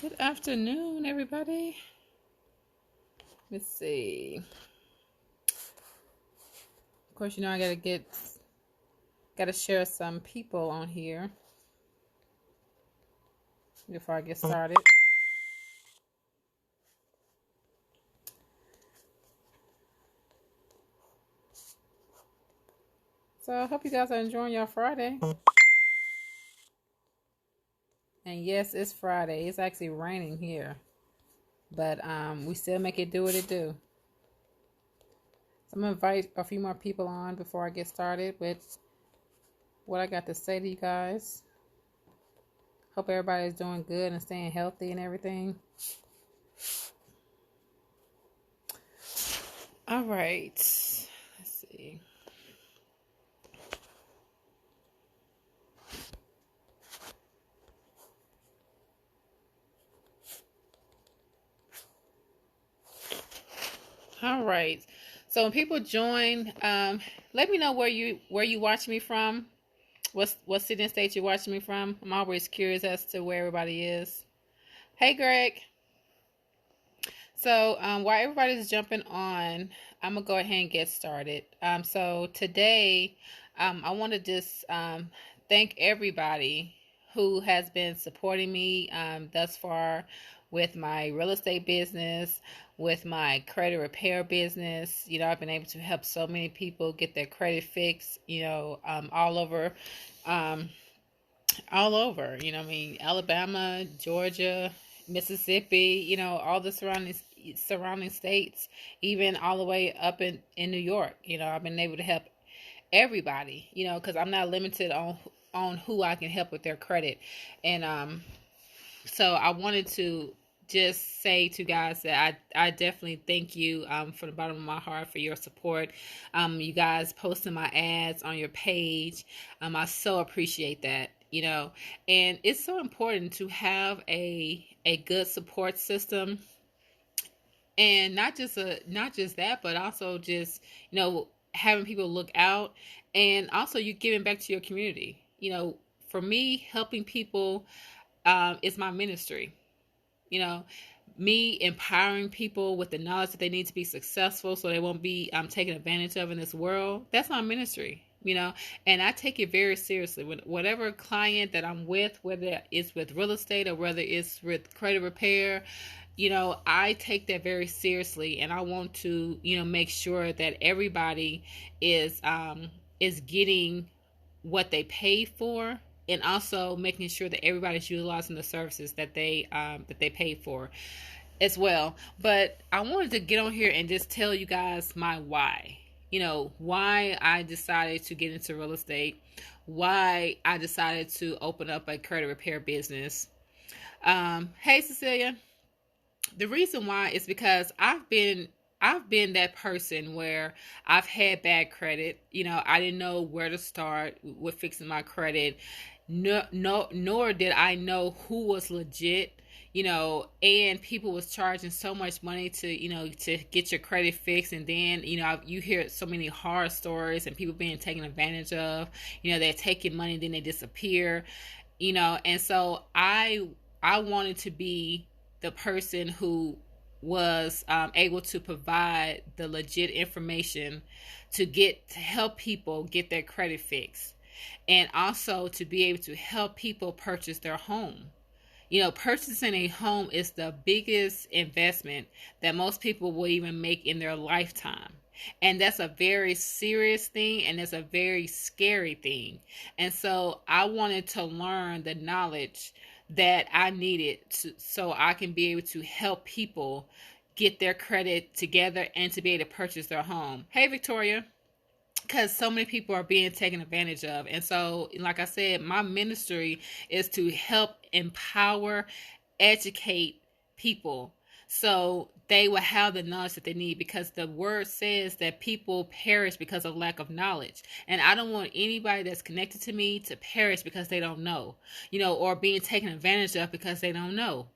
Good afternoon, everybody. Let's see. Of course, I gotta share some people on here before I get started. So I hope you guys are enjoying your Friday. And yes, it's Friday. It's actually raining here, but we still make it do what it do. So I'm gonna invite a few more people on before I get started with what I got to say to you guys. Hope everybody's doing good and staying healthy and everything. All right. Let's see. All right. So when people join, let me know where you watch me from. What city and state you're watching me from. I'm always curious as to where everybody is. Hey, Greg. So while everybody's jumping on, I'm gonna go ahead and get started. So today, I want to just thank everybody who has been supporting me thus far with my real estate business, with my credit repair business. I've been able to help so many people get their credit fixed. All over, um, all over. Alabama, Georgia, Mississippi. All the surrounding states, even all the way up in New York. I've been able to help everybody. Because I'm not limited on who I can help with their credit, and so I wanted to just say to guys that I definitely thank you from the bottom of my heart for your support. You guys posting my ads on your page. I so appreciate that. And it's so important to have a good support system, and not just that, but also just having people look out, and also you giving back to your community. For me, helping people is my ministry. you know Me empowering people with the knowledge that they need to be successful so they won't be taken advantage of in this world. That's my ministry. And I take it very seriously. Whatever client that I'm with, whether it's with real estate or whether it's with credit repair, I take that very seriously, and I want to make sure that everybody is getting what they paid for, and also making sure that everybody's utilizing the services that they paid for as well. But I wanted to get on here and just tell you guys my why. Why I decided to get into real estate, why I decided to open up a credit repair business. Hey, Cecilia. The reason why is because I've been that person where I've had bad credit. I didn't know where to start with fixing my credit. No, nor did I know who was legit. And people was charging so much money to get your credit fixed, and then you hear so many horror stories and people being taken advantage of. They're taking money, then they disappear. And so I wanted to be the person who was able to provide the legit information to help people get their credit fixed, and also to be able to help people purchase their home. Purchasing a home is the biggest investment that most people will even make in their lifetime. And that's a very serious thing, and it's a very scary thing. And so I wanted to learn the knowledge that I needed so I can be able to help people get their credit together and to be able to purchase their home. Hey, Victoria. Because so many people are being taken advantage of. And so, like I said, my ministry is to help empower, educate people so they will have the knowledge that they need, because the word says that people perish because of lack of knowledge. And I don't want anybody that's connected to me to perish because they don't know, or being taken advantage of because they don't know.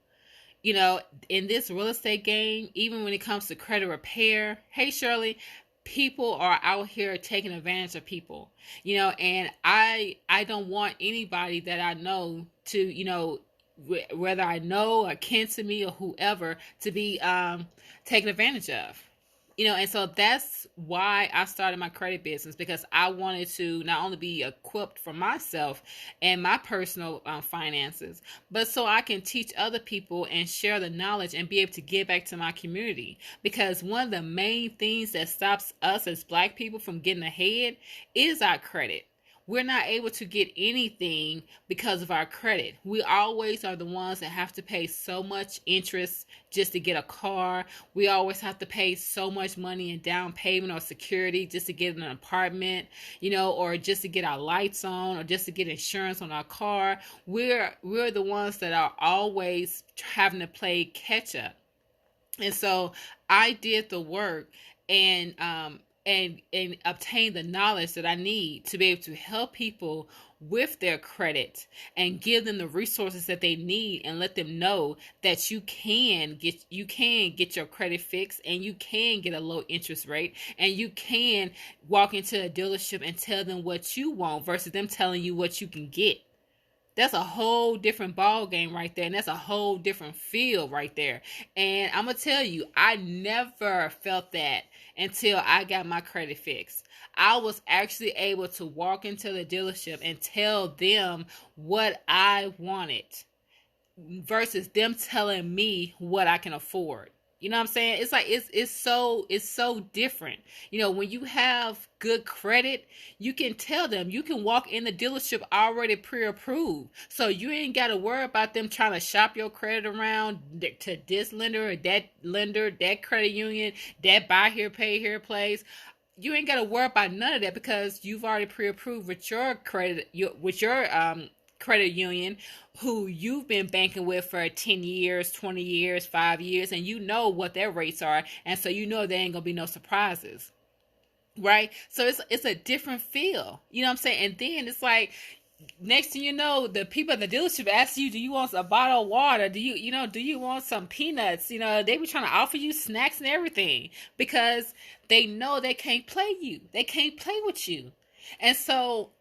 In this real estate game, even when it comes to credit repair, hey, Shirley, people are out here taking advantage of people. And I don't want anybody that I know to whether I know or kin to me or whoever, to be taken advantage of. And so that's why I started my credit business, because I wanted to not only be equipped for myself and my personal finances, but so I can teach other people and share the knowledge and be able to give back to my community. Because one of the main things that stops us as Black people from getting ahead is our credit. We're not able to get anything because of our credit. We always are the ones that have to pay so much interest just to get a car. We always have to pay so much money in down payment or security just to get an apartment, or just to get our lights on, or just to get insurance on our car. We're the ones that are always having to play catch up. And so I did the work and obtain the knowledge that I need to be able to help people with their credit and give them the resources that they need, and let them know that you can get your credit fixed, and you can get a low interest rate, and you can walk into a dealership and tell them what you want versus them telling you what you can get. That's a whole different ball game right there, and that's a whole different feel right there. And I'm gonna tell you, I never felt that until I got my credit fixed. I was actually able to walk into the dealership and tell them what I wanted versus them telling me what I can afford. You know what I'm saying? It's like it's so different. When you have good credit, you can tell them, you can walk in the dealership already pre-approved. So you ain't got to worry about them trying to shop your credit around to this lender, that credit union, that buy here, pay here place. You ain't got to worry about none of that because you've already pre-approved with your credit, with your credit union, who you've been banking with for 10 years, 20 years, 5 years, and you know what their rates are, and so there ain't gonna be no surprises, right? So it's a different feel, you know what I'm saying? And then it's like, next thing you know, the people at the dealership ask you, do you want a bottle of water? Do you want some peanuts? They be trying to offer you snacks and everything because they know they can't play you. They can't play with you. And so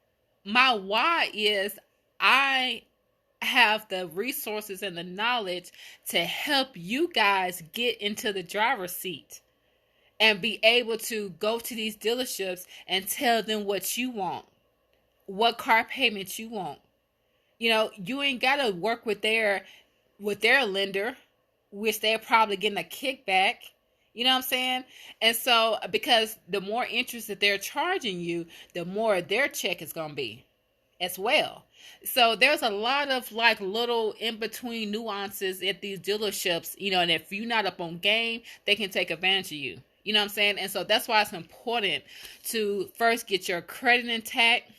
my why is, I have the resources and the knowledge to help you guys get into the driver's seat and be able to go to these dealerships and tell them what you want, what car payment you want. You ain't got to work with their lender, which they're probably getting a kickback. You know what I'm saying? And so, because the more interest that they're charging you, the more their check is going to be as well. So there's a lot of like little in between nuances at these dealerships, and if you're not up on game, they can take advantage of you. You know what I'm saying? And so that's why it's important to first get your credit intact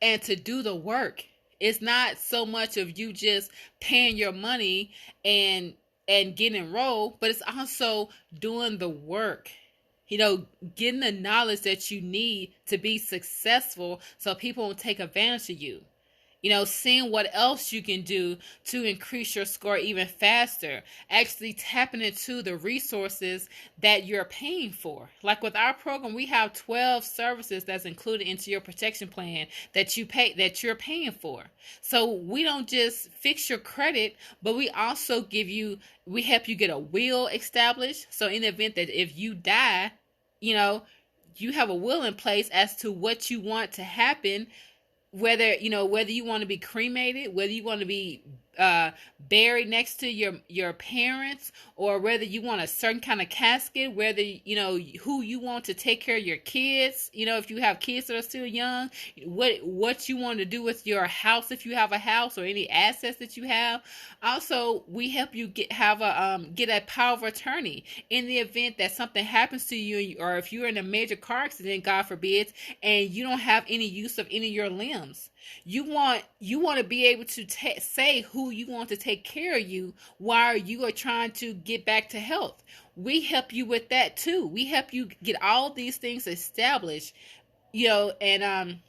and to do the work. It's not so much of you just paying your money and getting enrolled, but it's also doing the work. Getting the knowledge that you need to be successful so people won't take advantage of you. Seeing what else you can do to increase your score even faster. Actually tapping into the resources that you're paying for. Like with our program, we have 12 services that's included into your protection plan that you're paying for. So we don't just fix your credit, but we also we help you get a will established. So in the event that if you die, you have a will in place as to what you want to happen, whether you want to be cremated, whether you want to be buried next to your parents, or whether you want a certain kind of casket, whether who you want to take care of your kids, if you have kids that are still young, what you want to do with your house, if you have a house, or any assets that you have. Also, we help you get a power of attorney in the event that something happens to you, or if you're in a major car accident, God forbid, and you don't have any use of any of your limbs. You want to be able to say who you want to take care of you while you are trying to get back to health. We help you with that too. We help you get all these things established, and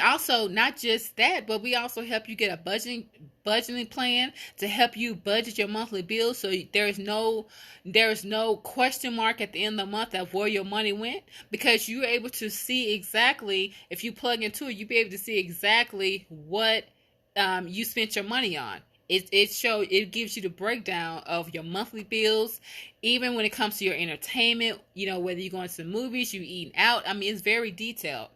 also not just that, but we also help you get a budgeting plan to help you budget your monthly bills, so there's no question mark at the end of the month of where your money went, because you're able to see exactly, if you plug into it, you'll be able to see exactly what you spent your money on. It gives you the breakdown of your monthly bills, even when it comes to your entertainment, whether you're going to the movies, you eating out. I mean, it's very detailed.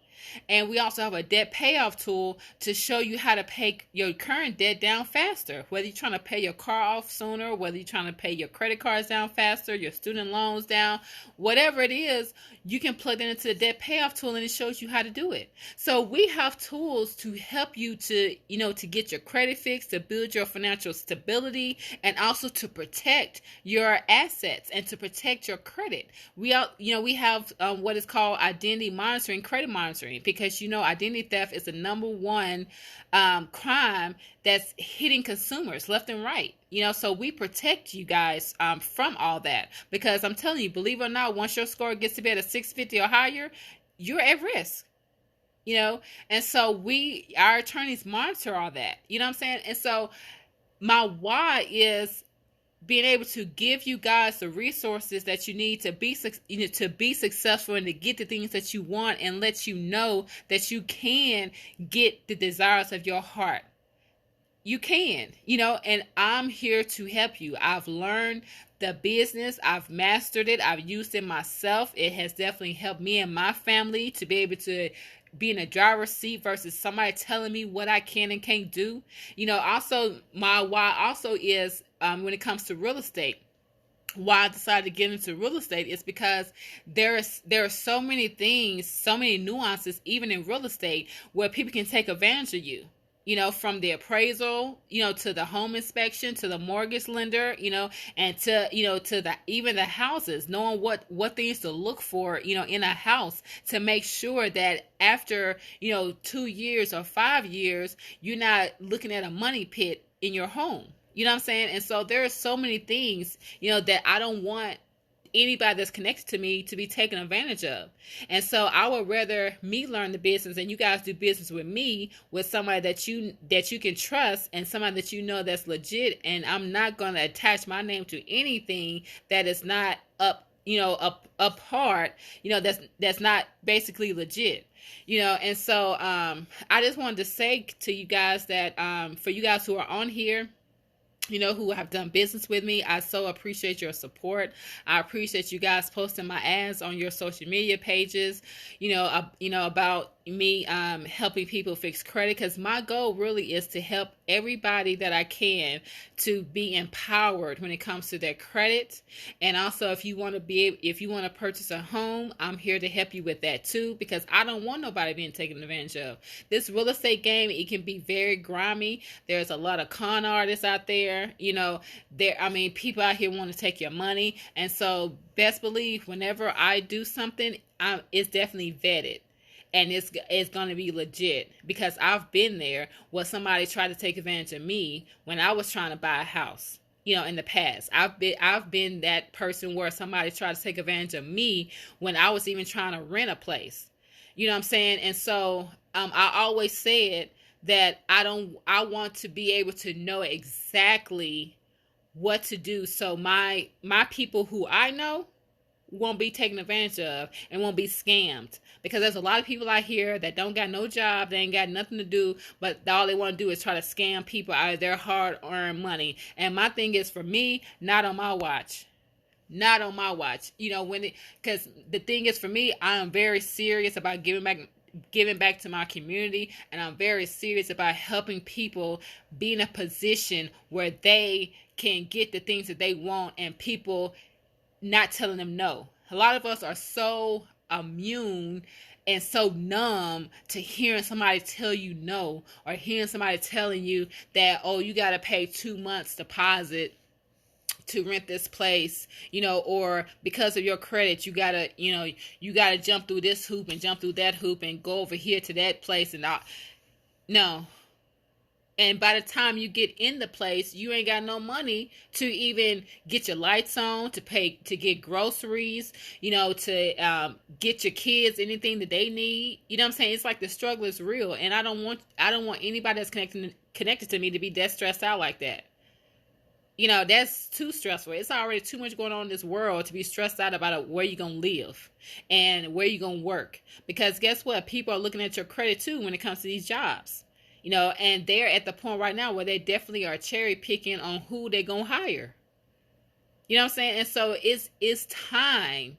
And we also have a debt payoff tool to show you how to pay your current debt down faster. Whether you're trying to pay your car off sooner, whether you're trying to pay your credit cards down faster, your student loans down, whatever it is, you can plug that into the debt payoff tool and it shows you how to do it. So we have tools to help you to get your credit fixed, to build your financial stability, and also to protect your assets and to protect your credit. We have what is called identity monitoring, credit monitoring, because identity theft is the number one crime that's hitting consumers left and right. So we protect you guys from all that, because I'm telling you, believe it or not, once your score gets to be at a 650 or higher, you're at risk. And so our attorneys monitor all that. You know what I'm saying? And so my why is being able to give you guys the resources that you need to be successful and to get the things that you want, and let you know that you can get the desires of your heart. You can, and I'm here to help you. I've learned the business. I've mastered it. I've used it myself. It has definitely helped me and my family to be able to be in a driver's seat versus somebody telling me what I can and can't do. Also my why also is when it comes to real estate. Why I decided to get into real estate is because there are so many things, so many nuances, even in real estate, where people can take advantage of you. From the appraisal, to the home inspection, to the mortgage lender, and to even the houses, knowing what things to look for, in a house, to make sure that after, 2 years or 5 years, you're not looking at a money pit in your home. You know what I'm saying? And so there are so many things, that I don't want anybody that's connected to me to be taken advantage of. And so I would rather me learn the business and you guys do business with me, with somebody that you can trust, and somebody that that's legit. And I'm not going to attach my name to anything that is not up hard, that's not basically legit. And so I just wanted to say to you guys that for you guys who are on here, who have done business with me, I so appreciate your support. I appreciate you guys posting my ads on your social media pages, about me helping people fix credit, because my goal really is to help everybody that I can to be empowered when it comes to their credit. And also, if you want to purchase a home, I'm here to help you with that too, because I don't want nobody being taken advantage of. This real estate game, it can be very grimy. There's a lot of con artists out there. People out here want to take your money. And so best believe whenever I do something, it's definitely vetted. And it's going to be legit, because I've been there where somebody tried to take advantage of me when I was trying to buy a house. In the past, I've been that person where somebody tried to take advantage of me when I was even trying to rent a place. You know what I'm saying? And so I always said that I want to be able to know exactly what to do, so my people who I know won't be taken advantage of and won't be scammed. Because there's a lot of people out here that don't got no job, they ain't got nothing to do, but all they want to do is try to scam people out of their hard-earned money. And my thing is, for me, not on my watch. Not on my watch. Because the thing is, for me, I am very serious about giving back to my community, and I'm very serious about helping people be in a position where they can get the things that they want, and people not telling them no. A lot of us are so immune and so numb to hearing somebody tell you no, or hearing somebody telling you that, oh, you got to pay 2 months deposit to rent this place, or because of your credit, you gotta jump through this hoop and jump through that hoop and go over here to that place and all. No. And by the time you get in the place, you ain't got no money to even get your lights on, to pay, to get groceries, to get your kids anything that they need. You know what I'm saying? It's like the struggle is real, and I don't want anybody that's connected to me to be that stressed out like that. That's too stressful. It's already too much going on in this world to be stressed out about where you're going to live and where you're going to work. Because guess what? People are looking at your credit too when it comes to these jobs. And they're at the point right now where they definitely are cherry picking on who they're going to hire. You know what I'm saying? And so it's time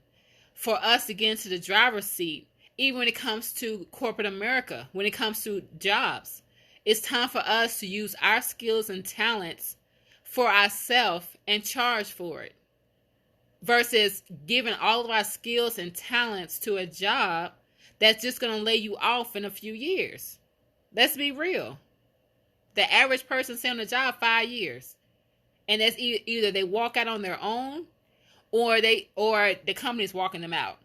for us to get into the driver's seat, even when it comes to corporate America, when it comes to jobs. It's time for us to use our skills and talents for ourselves and charge for it, versus giving all of our skills and talents to a job that's just going to lay you off in a few years. Let's be real. The average person stay on the job 5 years, and that's either they walk out on their own, or the company's walking them out.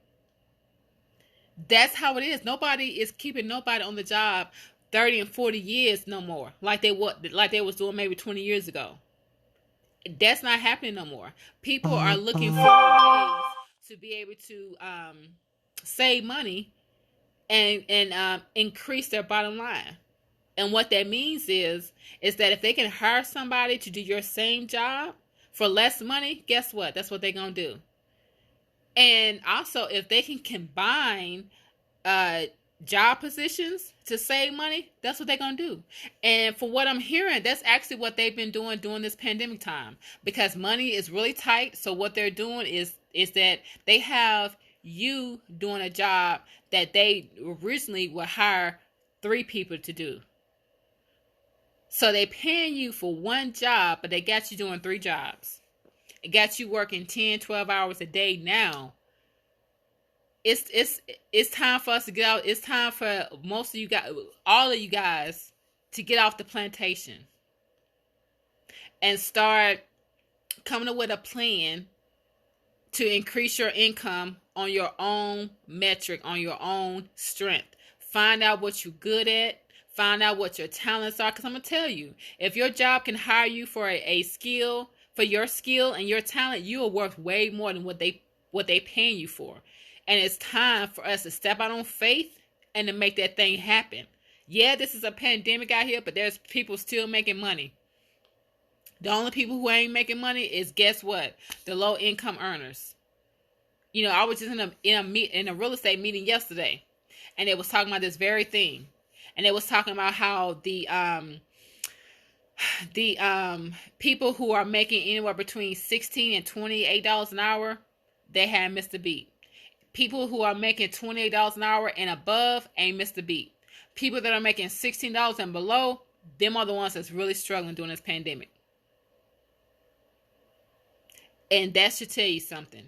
That's how it is. Nobody is keeping nobody on the job 30 and 40 years no more, like they was doing maybe 20 years ago. That's not happening no more. People are looking for ways to be able to save money and increase their bottom line. And what that means is that if they can hire somebody to do your same job for less money, guess what? That's what they're going to do. And also, if they can combine job positions to save money, that's what they're going to do. And for what I'm hearing, that's actually what they've been doing during this pandemic time, because money is really tight. So what they're doing is that they have you doing a job that they originally would hire 3 people to do. So they paying you for one job, but they got you doing 3 jobs. It got you working 10, 12 hours a day now. It's time for us to get out. It's time for most of you guys, all of you guys, to get off the plantation and start coming up with a plan to increase your income on your own metric, on your own strength. Find out what you're good at. Find out what your talents are. Because I'm going to tell you, if your job can hire you for a skill, for your skill and your talent, you are worth way more than what they paying you for. And it's time for us to step out on faith and to make that thing happen. Yeah, this is a pandemic out here, but there's people still making money. The only people who ain't making money is, guess what? The low income earners. I was just in a real estate meeting yesterday, and they was talking about this very thing. And they was talking about how the people who are making anywhere between $16 and $28 an hour, they had missed the beat. People who are making $28 an hour and above ain't missed the beat. People that are making $16 and below, them are the ones that's really struggling during this pandemic. And that should tell you something.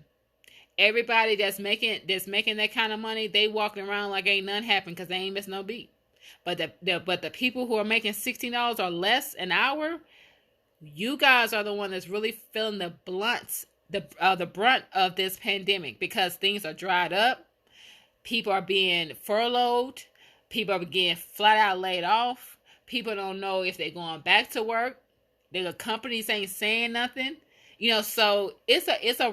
Everybody that's making that kind of money, they walking around like ain't nothing happened because they ain't missed no beat. But the people who are making $16 or less an hour, you guys are the one that's really feeling the brunt of this pandemic, because things are dried up. People are being furloughed. People are getting flat out laid off. People don't know if they're going back to work. The companies ain't saying nothing. So it's a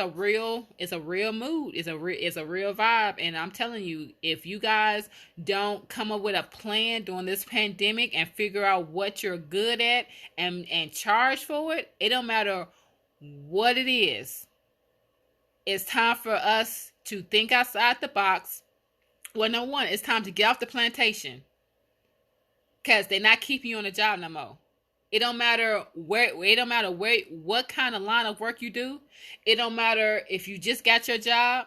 real mood. It's a real vibe. And I'm telling you, if you guys don't come up with a plan during this pandemic and figure out what you're good at and charge for it, it don't matter what it is. It's time for us to think outside the box. Well, no one, it's time to get off the plantation, because they're not keeping you on the job no more. It don't matter what kind of line of work you do. It don't matter if you just got your job.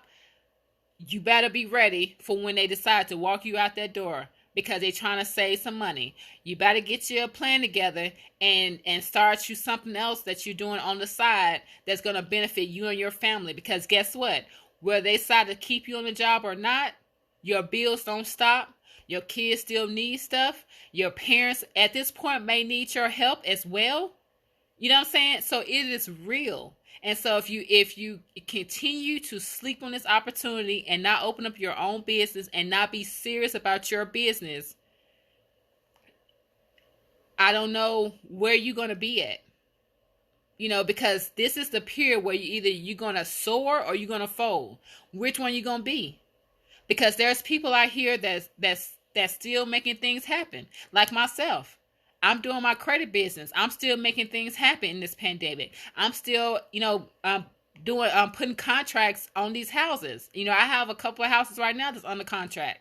You better be ready for when they decide to walk you out that door, because they're trying to save some money. You better get your plan together and start you something else that you're doing on the side that's going to benefit you and your family. Because guess what? Whether they decide to keep you on the job or not, your bills don't stop. Your kids still need stuff. Your parents at this point may need your help as well. You know what I'm saying? So it is real. And so if you continue to sleep on this opportunity and not open up your own business and not be serious about your business, I don't know where you're going to be at. Because this is the period where you're going to soar or you're going to fold. Which one you going to be? Because there's people out here that's still making things happen. Like myself. I'm doing my credit business. I'm still making things happen in this pandemic. I'm still, putting contracts on these houses. I have a couple of houses right now that's under contract.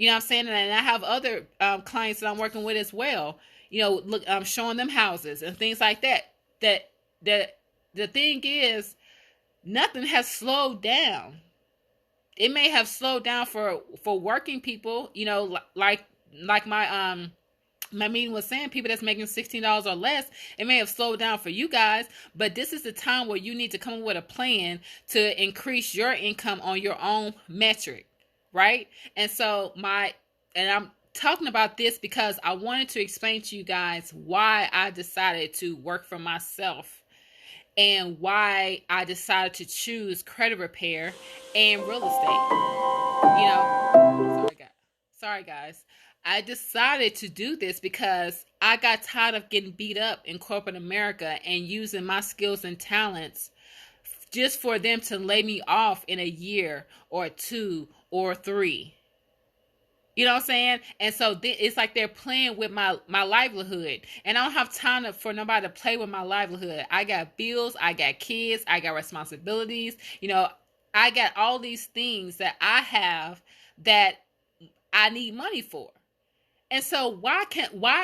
You know what I'm saying? And I have other clients that I'm working with as well. You know, look, I'm showing them houses and things like that. That that the thing is, nothing has slowed down. It may have slowed down for working people. You know, like my meeting was saying, people that's making $16 or less, it may have slowed down for you guys, but this is the time where you need to come up with a plan to increase your income on your own metric, right? And so and I'm talking about this because I wanted to explain to you guys why I decided to work for myself and why I decided to choose credit repair and real estate. You know, sorry guys. I decided to do this because I got tired of getting beat up in corporate America and using my skills and talents just for them to lay me off in a year or two or three. You know what I'm saying? And so it's like they're playing with my livelihood. And I don't have time for nobody to play with my livelihood. I got bills, I got kids, I got responsibilities. You know, I got all these things that I have that I need money for. And so why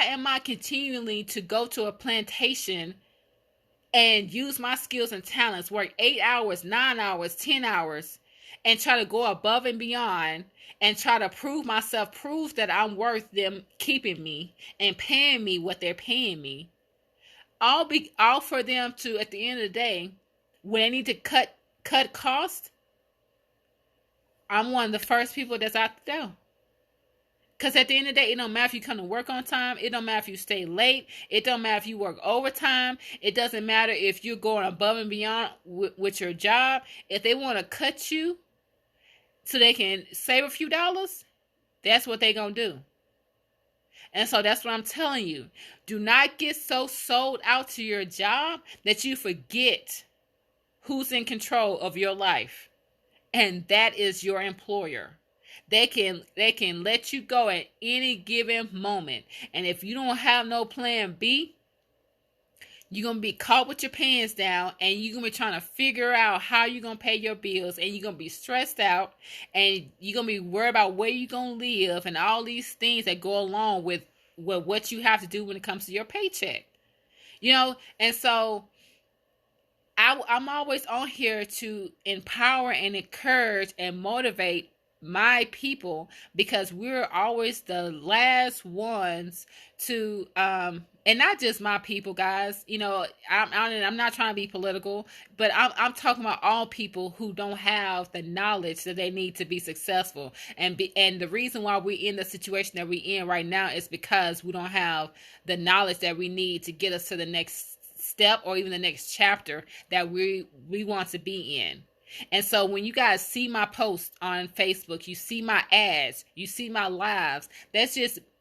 am I continually to go to a plantation and use my skills and talents, work 8 hours, 9 hours, 10 hours, and try to go above and beyond and try to prove that I'm worth them keeping me and paying me what they're paying me. All for them to, at the end of the day, when they need to cut costs, I'm one of the first people that's out the door. Because at the end of the day, it don't matter if you come to work on time. It don't matter if you stay late. It don't matter if you work overtime. It doesn't matter if you're going above and beyond with your job. If they want to cut you so they can save a few dollars, that's what they're going to do. And so that's what I'm telling you. Do not get so sold out to your job that you forget who's in control of your life. And that is your employer. They can let you go at any given moment. And if you don't have no plan B, you're going to be caught with your pants down and you're going to be trying to figure out how you're going to pay your bills, and you're going to be stressed out, and you're going to be worried about where you're going to live and all these things that go along with what you have to do when it comes to your paycheck. You know, and so I'm always on here to empower and encourage and motivate my people, because we're always the last ones to and not just my people, guys. You know, I'm not trying to be political, but I'm talking about all people who don't have the knowledge that they need to be successful. And the reason why we're in the situation that we're in right now is because we don't have the knowledge that we need to get us to the next step or even the next chapter that we want to be in. And so when you guys see my posts on Facebook, you see my ads, you see my lives,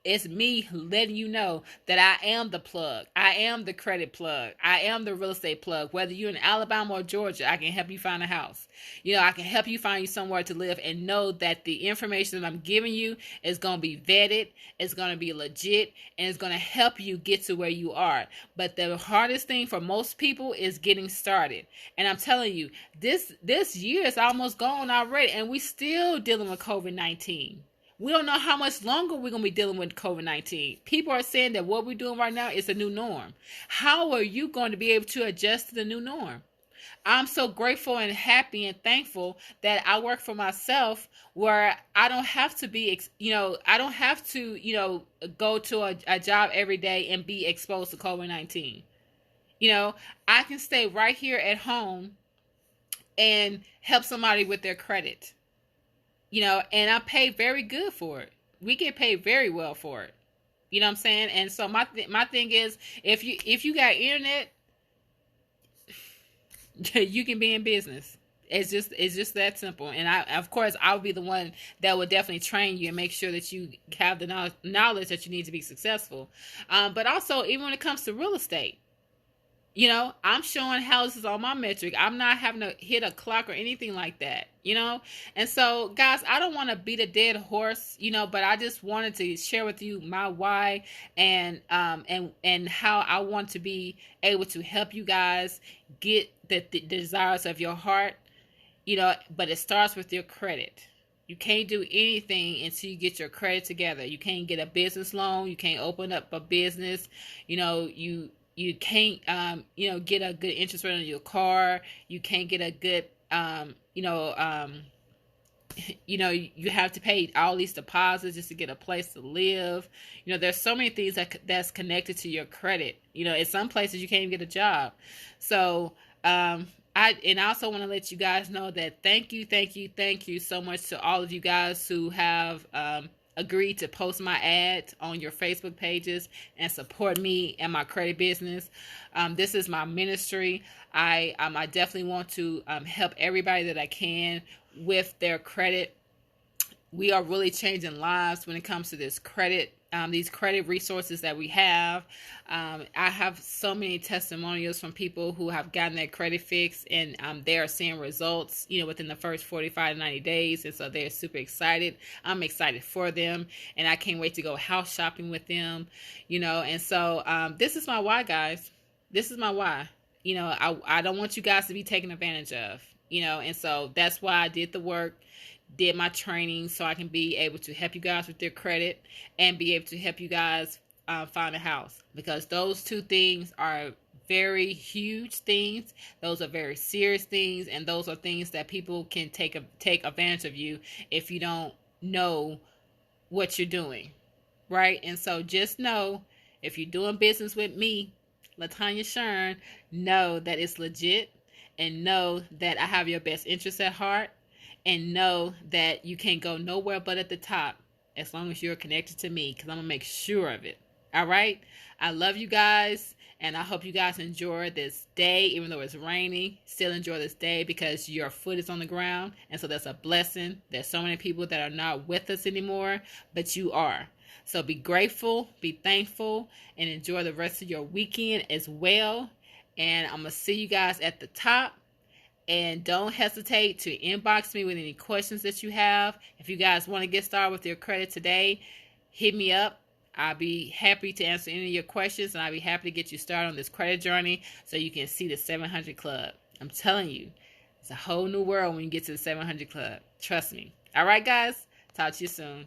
it's me letting you know that I am the plug. I am the credit plug. I am the real estate plug. Whether you're in Alabama or Georgia, I can help you find a house. You know, I can help you find you somewhere to live, and know that the information that I'm giving you is going to be vetted, it's going to be legit, and it's going to help you get to where you are. But the hardest thing for most people is getting started. And I'm telling you, this year is almost gone already, and we still dealing with COVID-19. We don't know how much longer we're going to be dealing with COVID-19. People are saying that what we're doing right now is a new norm. How are you going to be able to adjust to the new norm? I'm so grateful and happy and thankful that I work for myself, where I don't have to be, I don't have to, go to a job every day and be exposed to COVID-19. You know, I can stay right here at home and help somebody with their credit. You know, and I pay very good for it. We get paid very well for it. You know what I'm saying? And so my thing is, if you got internet, you can be in business. It's just that simple. And I'll be the one that will definitely train you and make sure that you have the knowledge that you need to be successful. But also, even when it comes to real estate, you know, I'm showing houses on my metric. I'm not having to hit a clock or anything like that, you know? And so, guys, I don't want to beat a dead horse, but I just wanted to share with you my why and how I want to be able to help you guys get the desires of your heart, but it starts with your credit. You can't do anything until you get your credit together. You can't get a business loan. You can't open up a business. You can't get a good interest rate on your car. You can't get a good you have to pay all these deposits just to get a place to live. There's so many things that's connected to your credit. In some places you can't even get a job. So I also want to let you guys know that thank you so much to all of you guys who have agreed to post my ads on your Facebook pages and support me and my credit business. This is my ministry. I definitely want to help everybody that I can with their credit. We are really changing lives when it comes to this credit, these credit resources that we have. I have so many testimonials from people who have gotten their credit fixed, and they are seeing results, within the first 45 to 90 days. And so they're super excited. I'm excited for them, and I can't wait to go house shopping with them, and so this is my why, guys. This is my why. I don't want you guys to be taken advantage of, and so that's why I did the work, did my training, so I can be able to help you guys with your credit and be able to help you guys find a house, because those two things are very huge things. Those are very serious things, and those are things that people can take advantage of you if you don't know what you're doing, right? And so just know, if you're doing business with me, Latanya Shern, know that it's legit, and know that I have your best interests at heart, and know that you can't go nowhere but at the top as long as you're connected to me, because I'm going to make sure of it. All right? I love you guys, and I hope you guys enjoy this day, even though it's rainy. Still enjoy this day because your foot is on the ground, and so that's a blessing. There's so many people that are not with us anymore, but you are. So be grateful, be thankful, and enjoy the rest of your weekend as well. And I'm going to see you guys at the top. And don't hesitate to inbox me with any questions that you have. If you guys want to get started with your credit today, hit me up. I'll be happy to answer any of your questions, and I'll be happy to get you started on this credit journey so you can see the 700 Club. I'm telling you, it's a whole new world when you get to the 700 Club. Trust me. All right, guys. Talk to you soon.